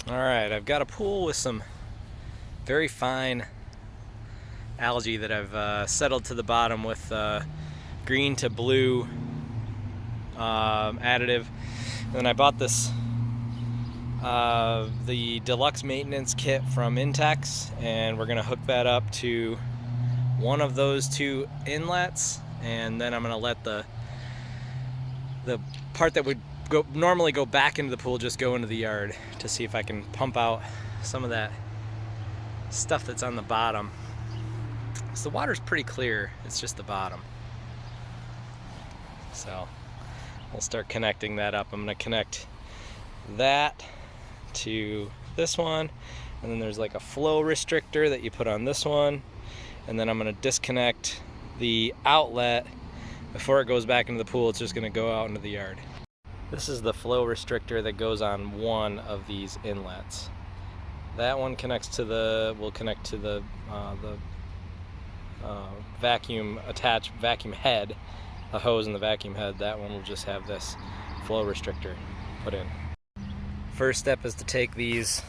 Alright, I've got a pool with some very fine algae that I've settled to the bottom with green to blue additive. And then I bought this the Deluxe maintenance kit from Intex, and we're going to hook that up to one of those two inlets, and then I'm going to let the part that would normally go back into the pool just go into the yard to see if I can pump out some of that stuff that's on the bottom. So the water's pretty clear, it's just the bottom. So we'll start connecting that up. I'm going to connect that to this one, and then there's like a flow restrictor that you put on this one, and then I'm going to disconnect the outlet before it goes back into the pool. It's just going to go out into the yard. This is the flow restrictor that goes on one of these inlets. That one connects to will connect to the vacuum head, a hose in the vacuum head. That one will just have this flow restrictor put in. First step is to take these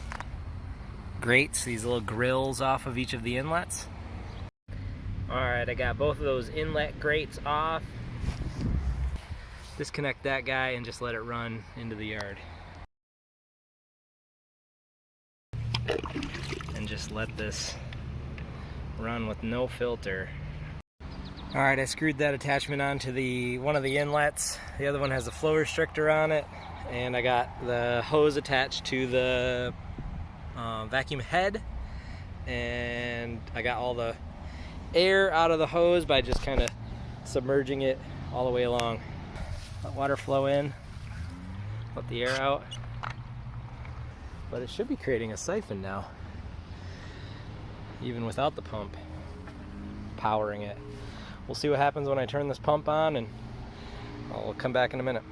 grates, these little grills, off of each of the inlets. Alright, I got both of those inlet grates off. Disconnect that guy and just let it run into the yard. And just let this run with no filter. Alright, I screwed that attachment onto one of the inlets. The other one has a flow restrictor on it, and I got the hose attached to the vacuum head, and I got all the air out of the hose by just kind of submerging it all the way along. Let water flow in, let the air out, but it should be creating a siphon now, even without the pump powering it. We'll see what happens when I turn this pump on, and I'll come back in a minute.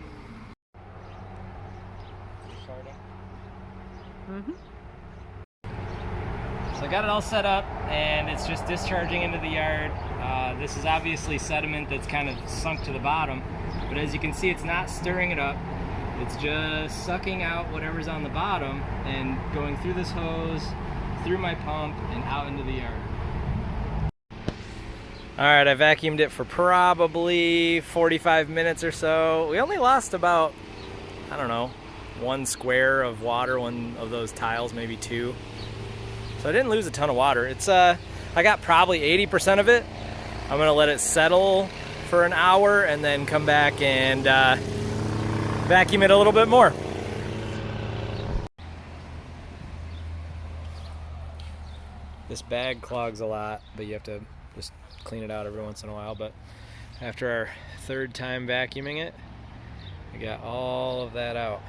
So I got it all set up, and it's just discharging into the yard. This is obviously sediment that's kind of sunk to the bottom, but as you can see, it's not stirring it up. It's just sucking out whatever's on the bottom and going through this hose, through my pump, and out into the yard. Alright, I vacuumed it for probably 45 minutes or so. We only lost about, I don't know, 1 square of water, one of those tiles, maybe 2. So I didn't lose a ton of water. It's I got probably 80% of it. I'm gonna let it settle for an hour and then come back and vacuum it a little bit more. This bag clogs a lot, but you have to just clean it out every once in a while. But after our 3rd time vacuuming it, I got all of that out.